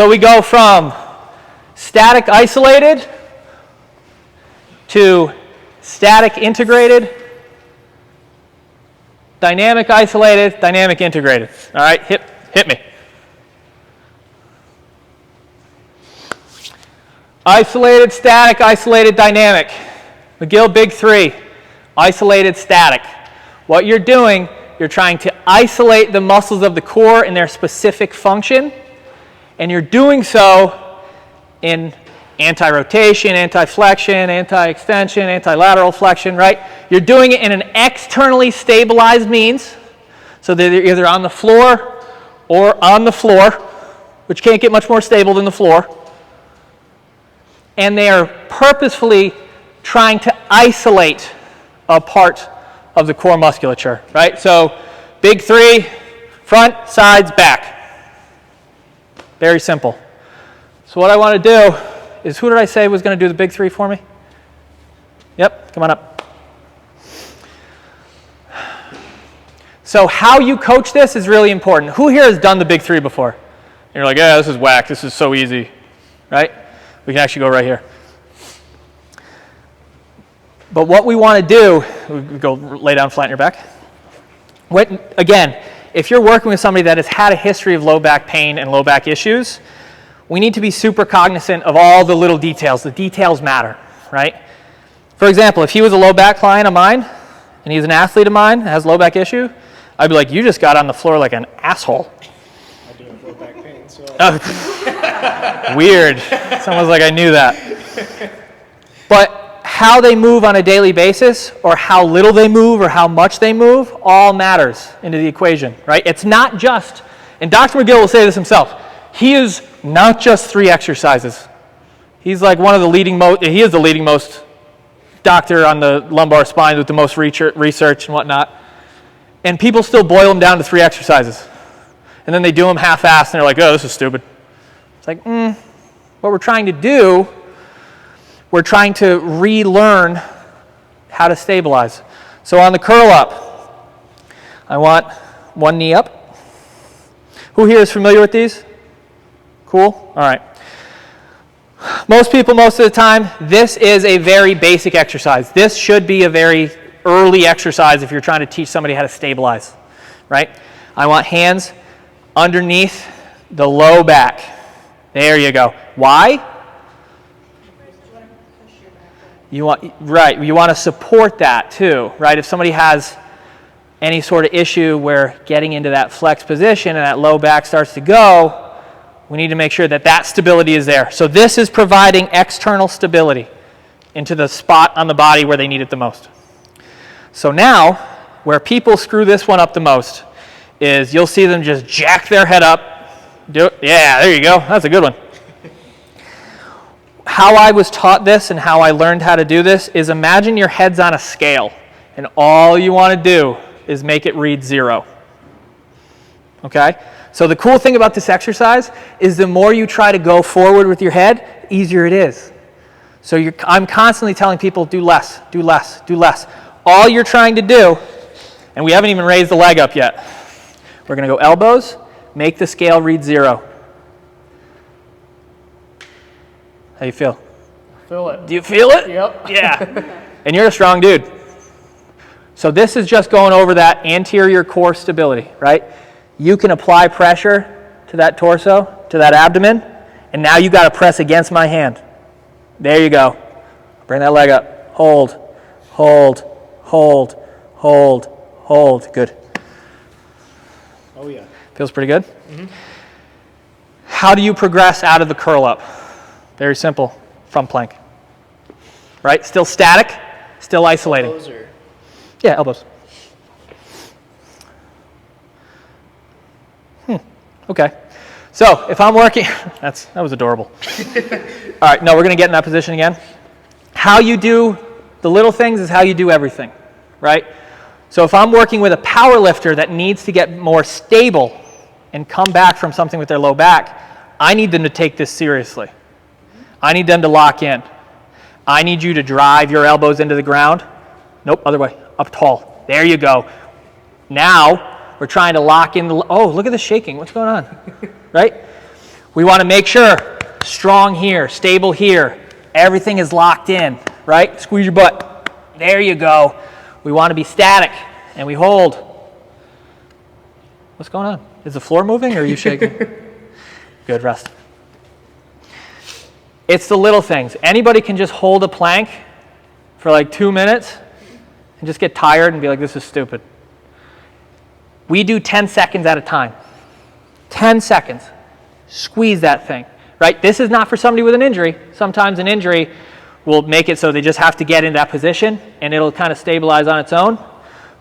So we go from static isolated to static integrated, dynamic isolated, dynamic integrated. All right, hit me. Isolated, static, isolated, dynamic. McGill Big Three. Isolated, static. What you're doing, you're trying to isolate the muscles of the core in their specific function, and you're doing so in anti-rotation, anti-flexion, anti-extension, anti-lateral flexion, right? You're doing it in an externally stabilized means, so they're either on the floor or on the floor, which can't get much more stable than the floor. And they are purposefully trying to isolate a part of the core musculature, right? So Big Three, front, sides, back. Very simple. So what I want to do is, who did I say was going to do the Big Three for me? Yep, come on up. So how you coach this is really important. Who here has done the Big Three before? And you're like, yeah, this is whack, this is so easy, right? We can actually go right here. But what we want to do, we go lay down flat on your back. Again, if you're working with somebody that has had a history of low back pain and low back issues, we need to be super cognizant of all the little details. The details matter, right? For example, if he was a low back client of mine, and he's an athlete of mine, has low back issue, I'd be like, you just got on the floor like an asshole. I do have low back pain, so. Weird. It's almost like I knew that. But how they move on a daily basis, or how little they move, or how much they move, all matters into the equation, right? It's not just, and Dr. McGill will say this himself, he is not just 3 exercises. He's like one of the leading he is the leading most doctor on the lumbar spine with the most research and whatnot. And people still boil them down to 3 exercises. And then they do them half-assed and they're like, oh, this is stupid. It's like, what we're trying to do, we're trying to relearn how to stabilize. So on the curl up, I want one knee up. Who here is familiar with these? Cool? All right. Most people, most of the time, this is a very basic exercise. This should be a very early exercise if you're trying to teach somebody how to stabilize, right? I want hands underneath the low back. There you go. Why? You want to support that too, right? If somebody has any sort of issue where getting into that flex position and that low back starts to go, we need to make sure that that stability is there. So this is providing external stability into the spot on the body where they need it the most. So now, where people screw this one up the most is you'll see them just jack their head up. Yeah, there you go. That's a good one. How I was taught this and how I learned how to do this is, imagine your head's on a scale and all you want to do is make it read 0. Okay? So the cool thing about this exercise is the more you try to go forward with your head, the easier it is. So I'm constantly telling people, do less, do less, do less. All you're trying to do, and we haven't even raised the leg up yet. We're going to go elbows, make the scale read 0. How you feel? Feel it. Do you feel it? Yep. Yeah. And you're a strong dude. So this is just going over that anterior core stability, right? You can apply pressure to that torso, to that abdomen, and now you got to press against my hand. There you go. Bring that leg up. Hold, hold, hold, hold, hold. Good. Oh yeah. Feels pretty good? Mm-hmm. How do you progress out of the curl up? Very simple. Front plank. Right? Still static, still isolating. Elbows or? Yeah, elbows. Okay. So if I'm working, that was adorable. All right, no, we're going to get in that position again. How you do the little things is how you do everything, right? So if I'm working with a power lifter that needs to get more stable and come back from something with their low back, I need them to take this seriously. I need them to lock in. I need you to drive your elbows into the ground. Nope, other way, up tall. There you go. Now, we're trying to lock in the, oh, look at the shaking. What's going on? Right? We want to make sure strong here, stable here. Everything is locked in, right? Squeeze your butt. There you go. We want to be static, and we hold. What's going on? Is the floor moving, or are you shaking? Good, rest. It's the little things. Anybody can just hold a plank for like 2 minutes and just get tired and be like, this is stupid. We do 10 seconds at a time. 10 seconds. Squeeze that thing, right? This is not for somebody with an injury. Sometimes an injury will make it so they just have to get in that position and it'll kind of stabilize on its own.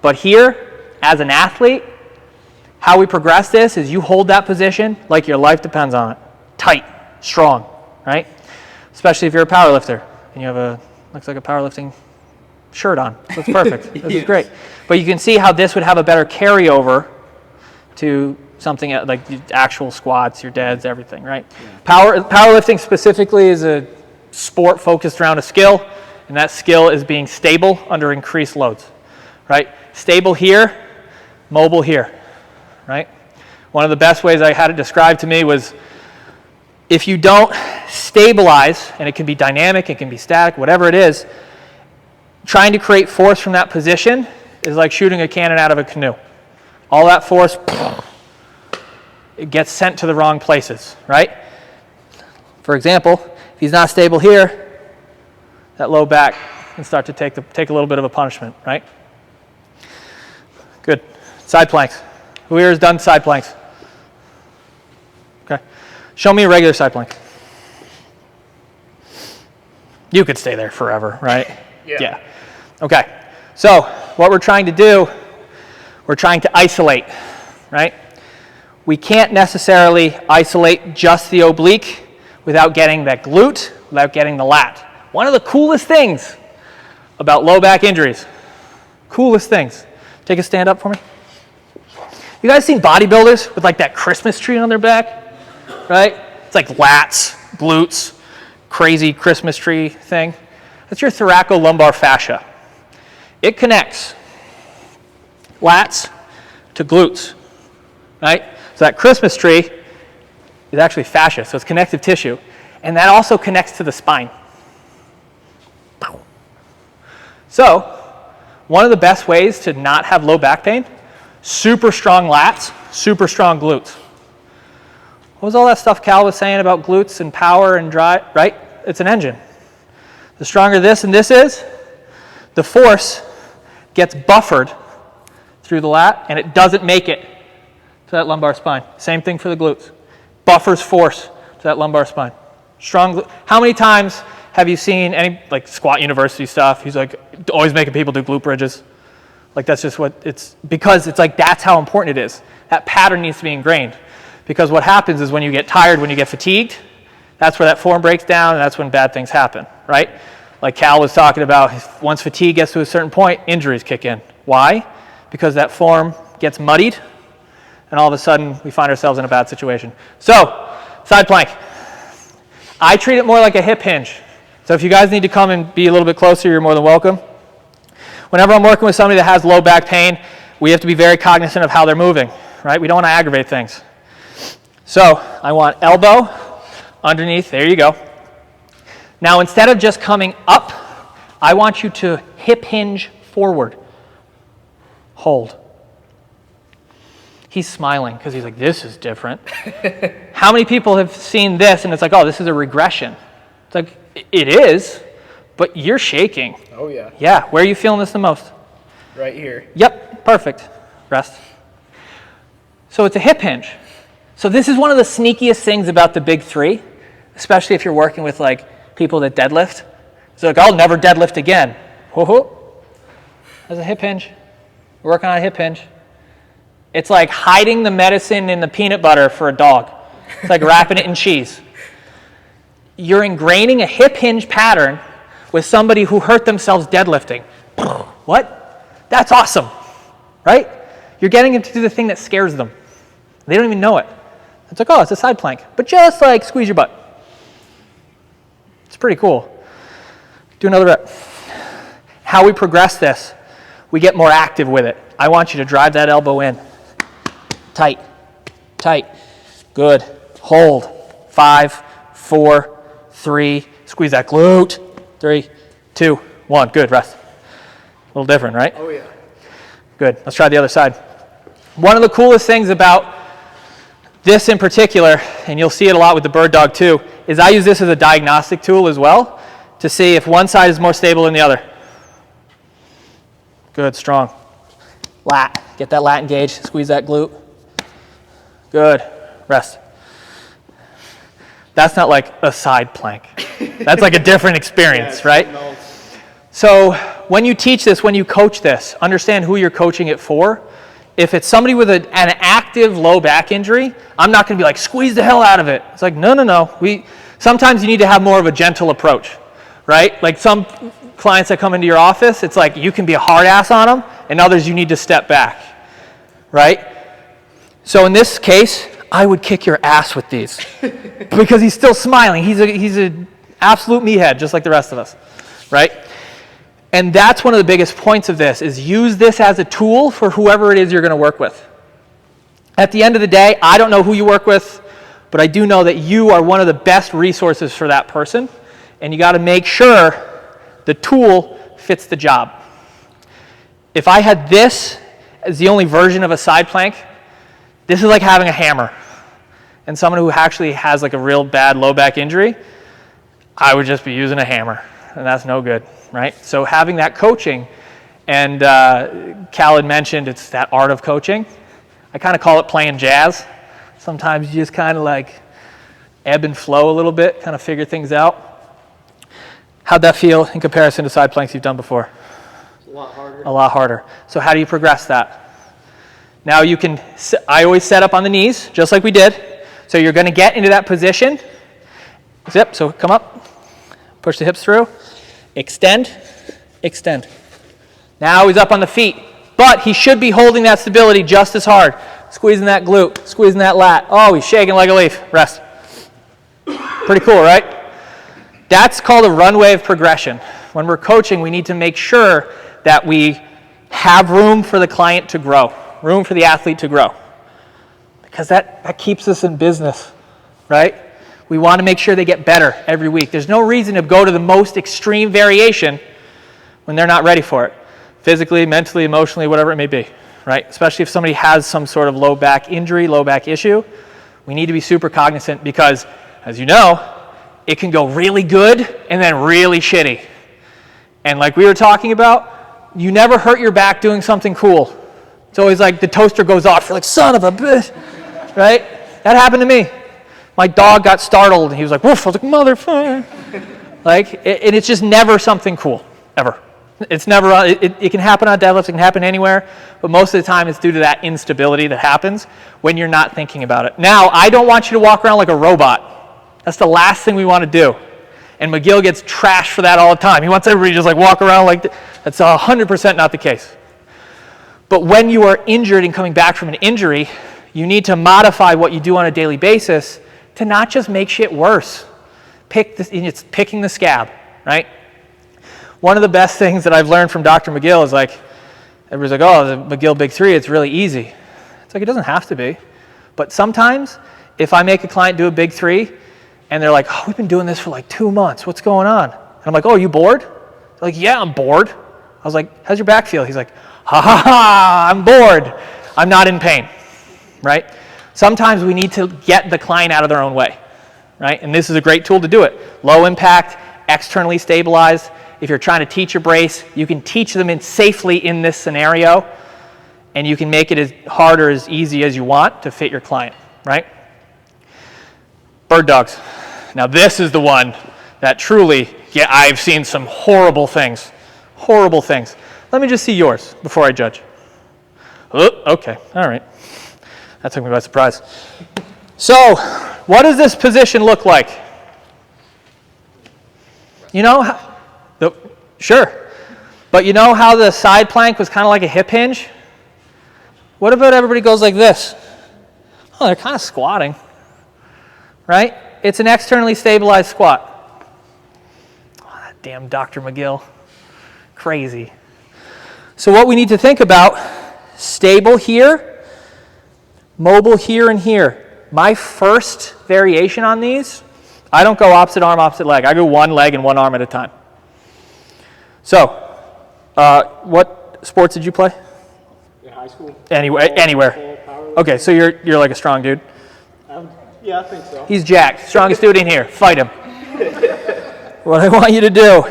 But here, as an athlete, how we progress this is you hold that position like your life depends on it. Tight, strong, right? Especially if you're a power lifter and you have looks like a powerlifting shirt on. So it's perfect. This is great. But you can see how this would have a better carryover to something like the actual squats, your deads, everything, right? Yeah. Powerlifting specifically is a sport focused around a skill, and that skill is being stable under increased loads, right? Stable here, mobile here, right? One of the best ways I had it described to me was if you don't stabilize, and it can be dynamic, it can be static, whatever it is, trying to create force from that position is like shooting a cannon out of a canoe. All that force, it gets sent to the wrong places, right? For example, if he's not stable here, that low back can start to take a little bit of a punishment, right? Good. Side planks. Who here has done side planks? Okay. Show me a regular side plank. You could stay there forever, right? Yeah. Okay. So what we're trying to do, we're trying to isolate, right? We can't necessarily isolate just the oblique without getting that glute, without getting the lat. One of the coolest things about low back injuries, coolest things. Take a stand up for me. You guys seen bodybuilders with like that Christmas tree on their back, right? It's like lats, glutes, crazy Christmas tree thing. That's your thoracolumbar fascia. It connects lats to glutes, right? So that Christmas tree is actually fascia, so it's connective tissue. And that also connects to the spine. So one of the best ways to not have low back pain, super strong lats, super strong glutes. What was all that stuff Cal was saying about glutes and power and drive, right? It's an engine. The stronger this and this is, the force gets buffered through the lat and it doesn't make it to that lumbar spine. Same thing for the glutes. Buffers force to that lumbar spine. Strong. How many times have you seen any like squat university stuff? He's like always making people do glute bridges. Like that's just what it's, because it's like that's how important it is. That pattern needs to be ingrained. Because what happens is when you get tired, when you get fatigued, that's where that form breaks down and that's when bad things happen, right? Like Cal was talking about, once fatigue gets to a certain point, injuries kick in. Why? Because that form gets muddied and all of a sudden we find ourselves in a bad situation. So, side plank. I treat it more like a hip hinge. So if you guys need to come and be a little bit closer, you're more than welcome. Whenever I'm working with somebody that has low back pain, we have to be very cognizant of how they're moving, right? We don't want to aggravate things. So I want elbow underneath, there you go. Now instead of just coming up, I want you to hip hinge forward. Hold. He's smiling because he's like, this is different. How many people have seen this and it's like, oh, this is a regression? It's like, it is, but you're shaking. Oh, yeah. Yeah, where are you feeling this the most? Right here. Yep, perfect. Rest. So it's a hip hinge. So this is one of the sneakiest things about the big three, especially if you're working with like people that deadlift. It's like, I'll never deadlift again. Whoa. There's a hip hinge. We're working on a hip hinge. It's like hiding the medicine in the peanut butter for a dog. It's like wrapping it in cheese. You're ingraining a hip hinge pattern with somebody who hurt themselves deadlifting. What? That's awesome, right? You're getting them to do the thing that scares them. They don't even know it. It's like, oh, it's a side plank. But just like squeeze your butt. It's pretty cool. Do another rep. How we progress this, we get more active with it. I want you to drive that elbow in. Tight. Tight. Good. Hold. 5, 4, 3, squeeze that glute. 3, 2, 1, good, rest. A little different, right? Oh yeah. Good, let's try the other side. One of the coolest things about this in particular, and you'll see it a lot with the bird dog too, is I use this as a diagnostic tool as well to see if one side is more stable than the other. Good, strong. Lat, get that lat engaged, squeeze that glute. Good, rest. That's not like a side plank. That's like a different experience, right? So when you teach this, when you coach this, understand who you're coaching it for. If it's somebody with an active low back injury, I'm not going to be like, squeeze the hell out of it. It's like, no. Sometimes you need to have more of a gentle approach, right? Like some clients that come into your office, it's like you can be a hard ass on them, and others you need to step back, right? So in this case, I would kick your ass with these because he's still smiling. He's an absolute meathead, just like the rest of us, right? And that's one of the biggest points of this, is use this as a tool for whoever it is you're going to work with. At the end of the day, I don't know who you work with, but I do know that you are one of the best resources for that person, and you got to make sure the tool fits the job. If I had this as the only version of a side plank, this is like having a hammer. And someone who actually has like a real bad low back injury, I would just be using a hammer, and that's no good, right? So having that coaching, and Cal had mentioned it's that art of coaching. I kind of call it playing jazz. Sometimes you just kind of like ebb and flow a little bit, kind of figure things out. How'd that feel in comparison to side planks you've done before? A lot harder. A lot harder. So how do you progress that? Now you can, I always set up on the knees, just like we did. So you're going to get into that position. Zip, so come up, push the hips through, extend, extend. Now he's up on the feet, but he should be holding that stability just as hard. Squeezing that glute, squeezing that lat. Oh, he's shaking like a leaf. Rest. Pretty cool, right? That's called a runway of progression. When we're coaching, we need to make sure that we have room for the client to grow, room for the athlete to grow. Because that keeps us in business, right? We want to make sure they get better every week. There's no reason to go to the most extreme variation when they're not ready for it. Physically, mentally, emotionally, whatever it may be, right? Especially if somebody has some sort of low back injury, low back issue, we need to be super cognizant because, as you know, it can go really good and then really shitty. And like we were talking about, you never hurt your back doing something cool. It's always like the toaster goes off. You're like, son of a bitch, right? That happened to me. My dog got startled and he was like, woof. I was like, motherfucker. And it's just never something cool, ever. It's never, it can happen on deadlifts, it can happen anywhere, but most of the time it's due to that instability that happens when you're not thinking about it. Now, I don't want you to walk around like a robot. That's the last thing we want to do. And McGill gets trashed for that all the time. He wants everybody to just like walk around like that's 100% not the case. But when you are injured and coming back from an injury, you need to modify what you do on a daily basis to not just make shit worse. It's picking the scab, right? One of the best things that I've learned from Dr. McGill is like, everybody's like, oh, the McGill Big 3, it's really easy. It's like, it doesn't have to be. But sometimes, if I make a client do a Big 3, and they're like, oh, we've been doing this for like 2 months, what's going on? And I'm like, oh, are you bored? They're like, yeah, I'm bored. I was like, how's your back feel? He's like, ha ha ha, I'm bored. I'm not in pain, right? Sometimes we need to get the client out of their own way, right? And this is a great tool to do it. Low impact, externally stabilized. If you're trying to teach a brace, you can teach them safely in this scenario, and you can make it as hard or as easy as you want to fit your client, right? Bird dogs. Now this is the one that truly, yeah, I've seen some horrible things. Horrible things. Let me just see yours before I judge. Oh, okay, all right. That took me by surprise. So, what does this position look like? You know how, sure. But you know how the side plank was kind of like a hip hinge? What about everybody goes like this? Oh, they're kind of squatting, right? It's an externally stabilized squat. Oh, that damn Dr. McGill. Crazy. So what we need to think about, stable here, mobile here and here. My first variation on these, I don't go opposite arm, opposite leg. I go one leg and one arm at a time. So, what sports did you play? In high school? Anywhere. Okay, so you're like a strong dude. Yeah, I think so. He's jacked. Strongest dude in here. Fight him. What I want you to do,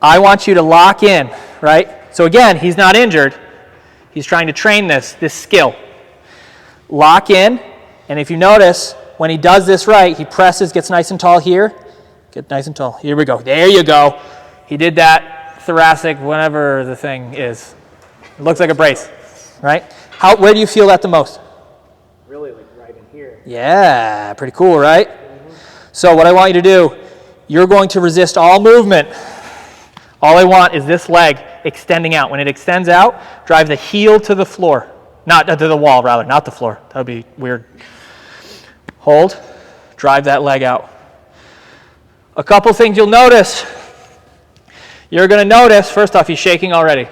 I want you to lock in, right? So again, he's not injured. He's trying to train this skill. Lock in, and if you notice, when he does this right, he presses, gets nice and tall here. Get nice and tall. Here we go. There you go. He did that thoracic, whatever the thing is. It looks like a brace, right? Where do you feel that the most? Really, like right in here. Yeah, pretty cool, right? So what I want you to do, you're going to resist all movement. All I want is this leg extending out. When it extends out, drive the heel to the floor. Not to the wall, rather, not the floor. That would be weird. Hold, drive that leg out. A couple things you'll notice. You're going to notice, first off, he's shaking already.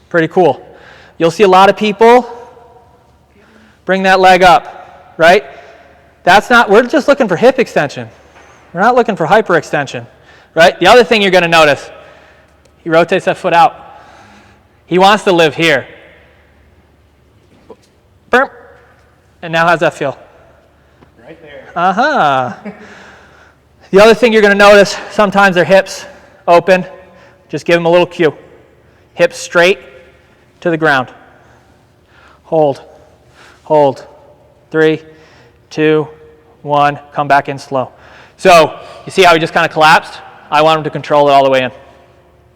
Pretty cool. You'll see a lot of people bring that leg up, right? We're just looking for hip extension. We're not looking for hyperextension, right? The other thing you're going to notice, he rotates that foot out. He wants to live here. Burp. And now how's that feel? Right there. Uh-huh. The other thing you're going to notice, sometimes their hips open. Just give them a little cue. Hips straight to the ground. Hold. Hold. 3, 2, 1. Come back in slow. So you see how he just kind of collapsed? I want him to control it all the way in. All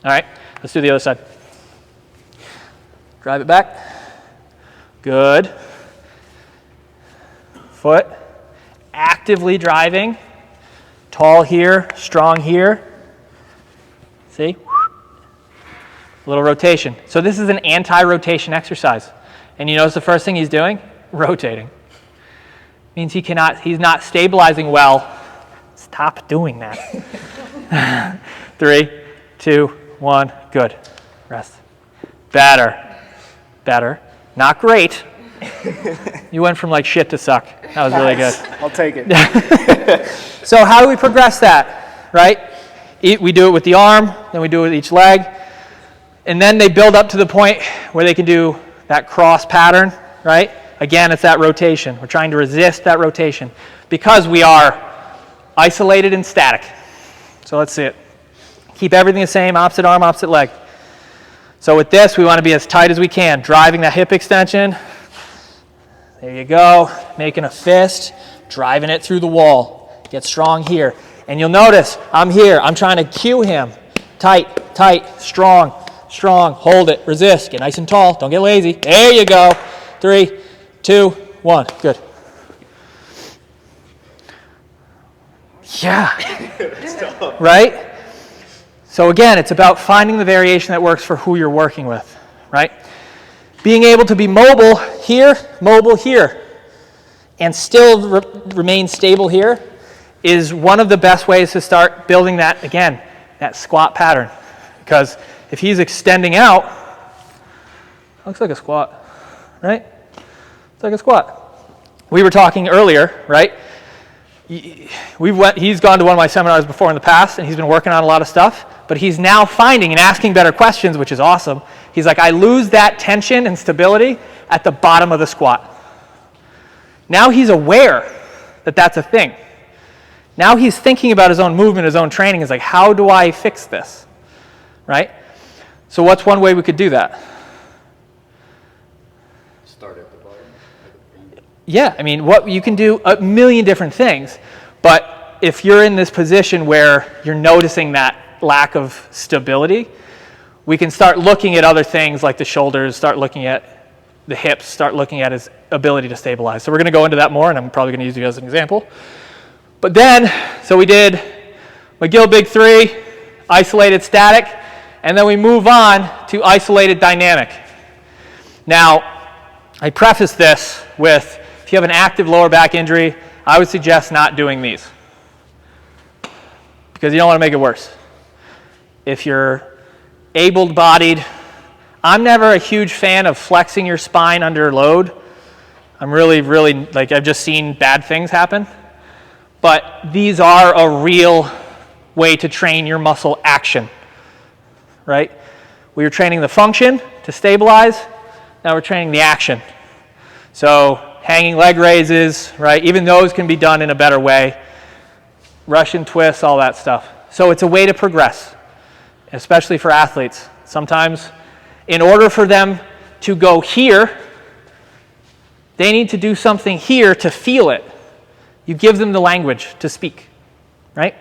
right, let's do the other side. Drive it back. Good. Foot. Actively driving. Tall here, strong here. See? A little rotation. So this is an anti-rotation exercise. And you notice the first thing he's doing? Rotating. Means he's not stabilizing well. Stop doing that. 3, 2, 1, good. Rest. Better. Better. Not great. You went from like shit to suck. That was really good. I'll take it. So how do we progress that, right? We do it with the arm, then we do it with each leg, and then they build up to the point where they can do that cross pattern, right? Again, it's that rotation. We're trying to resist that rotation because we are isolated and static. So let's see it. Keep everything the same, opposite arm, opposite leg. So with this, we want to be as tight as we can, driving that hip extension. There you go, making a fist, driving it through the wall. Get strong here. And you'll notice, I'm here, I'm trying to cue him. Tight, tight, strong, strong, hold it, resist, get nice and tall, don't get lazy. There you go. 3, 2, 1, good. Yeah. Right? So again, it's about finding the variation that works for who you're working with, right? Being able to be mobile here, and still remain stable here is one of the best ways to start building that, again, that squat pattern. Because if he's extending out, looks like a squat, right? It's like a squat. We were talking earlier, right? He's gone to one of my seminars before in the past, and he's been working on a lot of stuff, but he's now finding and asking better questions, which is awesome. He's like, I lose that tension and stability at the bottom of the squat. Now he's aware that that's a thing. Now he's thinking about his own movement, his own training. He's like, how do I fix this? Right? So what's one way we could do that? Start at the bottom. Yeah, I mean, what you can do a million different things, but if you're in this position where you're noticing that lack of stability, we can start looking at other things like the shoulders, start looking at the hips, start looking at his ability to stabilize. So we're going to go into that more, and I'm probably going to use you as an example. But then, so we did McGill Big 3, isolated static, and then we move on to isolated dynamic. Now, I preface this with, if you have an active lower back injury, I would suggest not doing these because you don't want to make it worse. If you're able-bodied, I'm never a huge fan of flexing your spine under load. I'm really, like, I've just seen bad things happen. But these are a real way to train your muscle action, right? We were training the function to stabilize. Now we're training the action. So hanging leg raises, right? Even those can be done in a better way. Russian twists, all that stuff. So it's a way to progress, especially for athletes. Sometimes in order for them to go here, they need to do something here to feel it. You give them the language to speak, right?